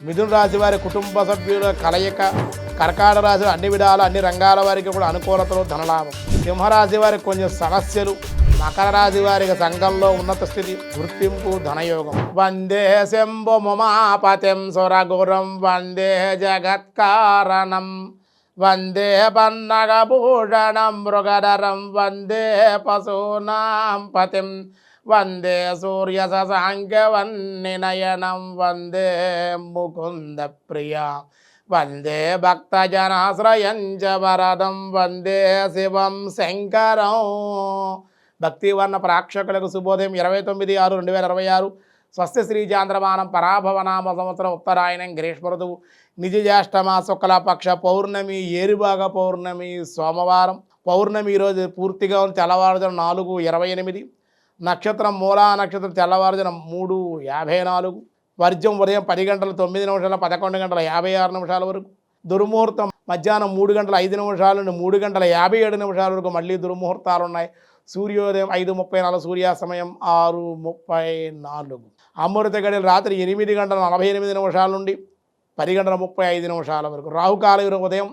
మిథున రాశి వారి కుటుంబ సభ్యుల కలయిక, కర్కాటక రాశి అన్ని విధాలు అన్ని రంగాల వారికి కూడా అనుకూలతలు, ధనలాభం. సింహరాశి వారికి కొంచెం సమస్యలు, మకర రాశి వారికి సంఘంలో ఉన్నత స్థితి, గుర్తింపు, ధనయోగం. వందే శంభు మమాపతిం సురగురం వందే జగత్కారణం వందే పన్నగభూషణం మృగధరం వందే పశూనాం పతిం వందే సూర్య శశాంకవన్నినయనం వందే ముకుంద ప్రియ వందే భక్తజనాశ్రయం చ వరదం వందే శివం శంకరం. భక్తివర్ణ ప్రేక్షకులకు శుభోదయం. 29/6/2026 స్వస్తి శ్రీ చాంద్రమానం పరాభవనామ సంవత్సరం ఉత్తరాయణం గ్రీష్మ ఋతువు నిజ జ్యేష్ఠమా శుక్లపక్ష పౌర్ణమి ఏరుబాగ పౌర్ణమి సోమవారం. పౌర్ణమి ఈరోజు పూర్తిగా ఉంది. తెల్లవారుజాము 4:28. నక్షత్రం మూలా నక్షత్రం తెల్లవారుజాము 3:54. వర్జం ఉదయం 10 గంటల 9 నిమిషాల 11 గంటల 56 నిమిషాల వరకు. దుర్ముహూర్తం మధ్యాహ్నం 3 గంటల 5 నిమిషాల నుండి 3 గంటల 57 నిమిషాల వరకు మళ్ళీ దుర్ముహూర్తాలు ఉన్నాయి. సూర్యోదయం 5:34, సూర్యాస్తమయం 6:34. అమృత గడియలు రాత్రి 8 గంటల 48 నిమిషాల నుండి 10 గంటల 35 నిమిషాల వరకు. రాహుకాలం ఉదయం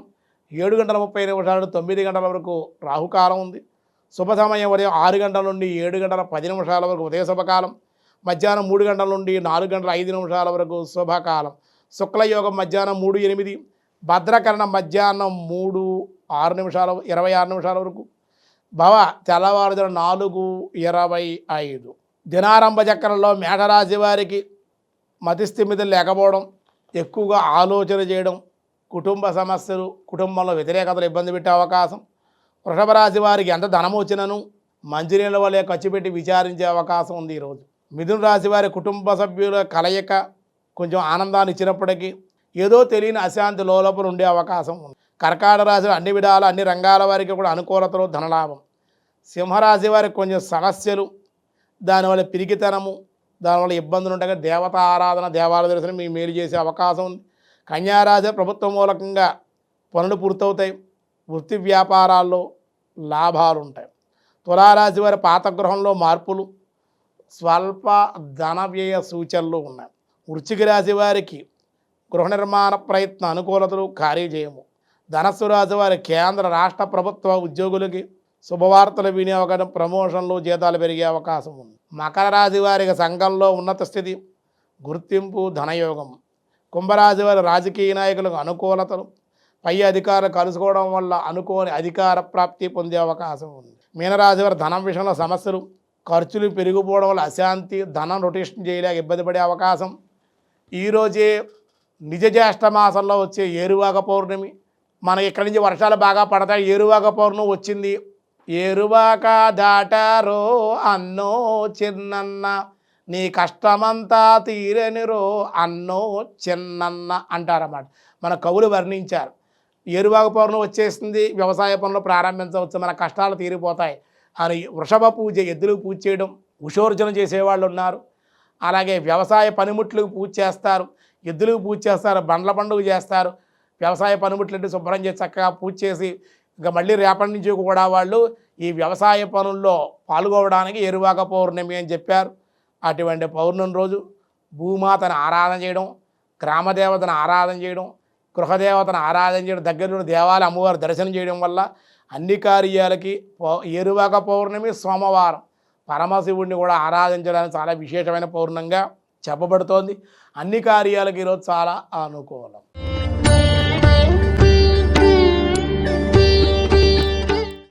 7 గంటల 30 నిమిషాల నుండి 9 గంటల వరకు రాహుకాలం ఉంది. శుభ సమయం ఉదయం 6 గంటల నుండి 7 గంటల 10 నిమిషాల వరకు ఉదయ శుభకాలం. మధ్యాహ్నం 3 గంటల నుండి 4 గంటల 5 నిమిషాల వరకు శుభకాలం. శుక్లయోగం మధ్యాహ్నం 3:08. భద్రకరణం మధ్యాహ్నం 3:26 వరకు. భవ తెల్లవారుజాము 4:25. దినారంభ చక్రంలో మేషరాశి వారికి మతిస్థిమితులు లేకపోవడం, ఎక్కువగా ఆలోచన చేయడం, కుటుంబ సమస్యలు, కుటుంబంలో వ్యతిరేకతలు ఇబ్బంది పెట్టే అవకాశం. వృషభ రాశి వారికి ఎంత ధనం వచ్చినను మంచినీళ్ళ వల్లే ఖర్చు పెట్టి విచారించే అవకాశం ఉంది ఈరోజు. మిథున రాశి వారి కుటుంబ సభ్యుల కలయిక కొంచెం ఆనందాన్ని ఇచ్చినప్పటికీ ఏదో తెలియని అశాంతి లోపల ఉండే అవకాశం ఉంది. కర్కాటక రాశి అన్ని విధాలు అన్ని రంగాల వారికి కూడా అనుకూలతలు, ధనలాభం. సింహరాశి వారికి కొంచెం సమస్యలు, దానివల్ల పిరికితనము, దానివల్ల ఇబ్బందులు ఉంటాయి. దేవతా ఆరాధన, దేవాలయ దర్శనం మీ మేలు చేసే అవకాశం ఉంది. కన్యారాశి ప్రభుత్వ మూలకంగా పనులు పూర్తవుతాయి. వృత్తి వ్యాపారాల్లో లాభాలు ఉంటాయి. తులారాశి వారి పాత గృహంలో మార్పులు, స్వల్ప ధన వ్యయ సూచనలు ఉన్నాయి. వృశ్చిక రాశి వారికి గృహ నిర్మాణ ప్రయత్న అనుకూలతలు, కార్యజయము. ధనస్సు రాశి వారి కేంద్ర రాష్ట్ర ప్రభుత్వ ఉద్యోగులకి శుభవార్తలు వినియోగం, ప్రమోషన్లు, జీతాలు పెరిగే అవకాశం ఉంది. మకర రాశి వారికి సంఘంలో ఉన్నత స్థితి, గుర్తింపు, ధనయోగం. కుంభరాశి వారి రాజకీయ నాయకులకు అనుకూలతలు, పై అధికారులు కలుసుకోవడం వల్ల అనుకోని అధికార ప్రాప్తి పొందే అవకాశం ఉంది. మీనరాశి వారి ధనం విషయంలో సమస్యలు, ఖర్చులు పెరిగిపోవడం వల్ల అశాంతి, ధనం రొటేషన్ చేయలేక ఇబ్బంది పడే అవకాశం. ఈరోజే నిజ జ్యేష్ఠ మాసంలో వచ్చే ఏరువాక పౌర్ణమి. మనకి ఇక్కడి నుంచి వర్షాలు బాగా పడతాయి. ఏరువాక పౌర్ణమి వచ్చింది. ఏరువాక దాటారో అన్నో చిన్నన్న, నీ కష్టమంతా తీరనిరో అన్నో చిన్నన్న అంటారన్నమాట. మన కవులు వర్ణించారు. ఏరువాక పౌర్ణమి వచ్చేసింది, వ్యవసాయ పనులు ప్రారంభించవచ్చు, మన కష్టాలు తీరిపోతాయి అని. వృషభ పూజ, ఎద్దులకు పూజ చేయడం, ఉషోర్జన చేసేవాళ్ళు ఉన్నారు. అలాగే వ్యవసాయ పనిముట్లకు పూజ చేస్తారు, ఎద్దులకు పూజ చేస్తారు, బండ్ల పండుగ చేస్తారు. వ్యవసాయ పనిముట్లంటే శుభ్రం చేసి చక్కగా పూజ చేసి ఇంకా మళ్ళీ రేపటి నుంచి కూడా వాళ్ళు ఈ వ్యవసాయ పనుల్లో పాల్గొనడానికి ఏరువాక పౌర్ణమి అని చెప్పారు. అటువంటి పౌర్ణమి రోజు భూమాతను ఆరాధన చేయడం, గ్రామదేవతను ఆరాధన చేయడం, గృహదేవతను ఆరాధన చేయడం, దగ్గరలో దేవాలయ అమ్మవారి దర్శనం చేయడం వల్ల అన్ని కార్యాలకి ఏరువాక పౌర్ణమి సోమవారం పరమశివుడిని కూడా ఆరాధించడానికి చాలా విశేషమైన పౌర్ణంగా చెప్పబడుతోంది. అన్ని కార్యాలకు ఈరోజు చాలా అనుకూలం.